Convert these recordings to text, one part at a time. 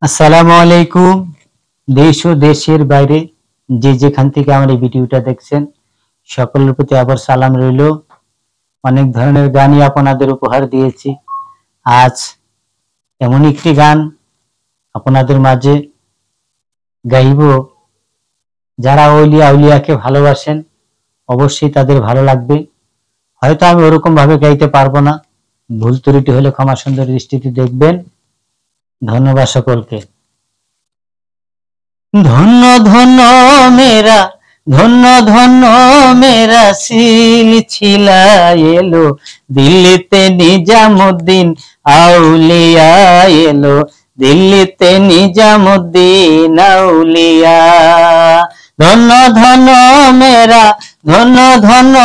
আসসালামু আলাইকুম। দেশ ও দেশের বাইরে যে যেখান থেকে আমার এই ভিডিওটা দেখছেন সকলের প্রতি আবার সালাম রইল। অনেক ধরনের গানই আপনাদের উপহার দিয়েছি। আজ এমন একটি গান আপনাদের মাঝে গাইব, যারা আউলিয়া আউলিয়াকে ভালোবাসেন অবশ্যই তাদের ভালো লাগবে। হয়তো আমি ওরকম ভাবে গাইতে পারবো না, ভুল ত্রুটি হলে ক্ষমা সুন্দর দৃষ্টিতে দেখবেন। ধন্যবাদ সকলকে। ধন্য ধন্য মেরা, ধন্য ধন্য মেরা সিলসিলা এলো, দিল্লিতে নিজামুদ্দিন আউলিয়া এলো, দিল্লিতে নিজামুদ্দিন আউলিয়া। ধন্য ধন্য মেরা, ধন্য ধন্য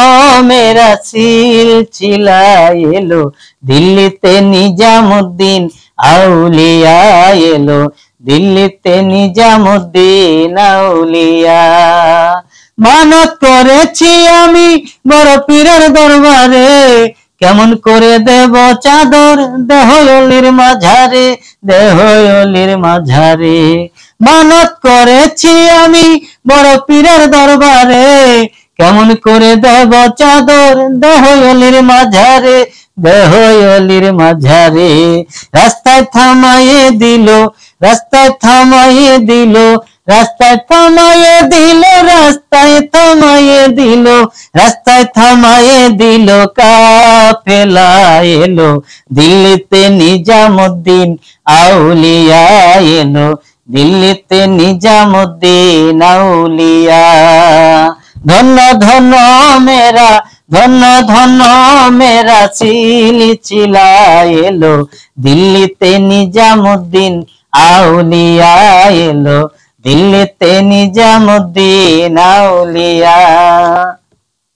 মেরা সিলসিলা এলো, দিল্লিতে নিজামুদ্দিন আউলিয়া এলো, দিল্লিতে নিজামুদ্দিন আউলিয়া। মানত করেছি আমি বড় পীরের দরবারে, কেমন করে দেব চাদর দেহ অলির মাঝারে, দেহ অলির মাঝারে। মানত করেছি আমি বড় পীরের দরবারে, কেমন করে দেব চাদর দেহ অলির মাঝারে, দেহ অলির মাঝারে। রাস্তায় থামাইয়ে দিল, রাস্তায় থামাইয়ে দিল, রাস্তায় থামাইয়ে দিল, রাস্তায় থামাইয়ে দিল, রাস্তায় থামাইয়ে দিল কাফেলা এলো, দিল্লিতে নিজামুদ্দিন আউলিয়া এলো, দিল্লিতে নিজামুদ্দিন আউলিয়া। ধন্য ধন্য মেরা, ধন্য ধন্য মেরা সিলসিলা এলো, দিল্লিতে নিজামুদ্দিন আউলিয়া এলো, দিল্লিতে নিজামুদ্দিন আউলিয়া।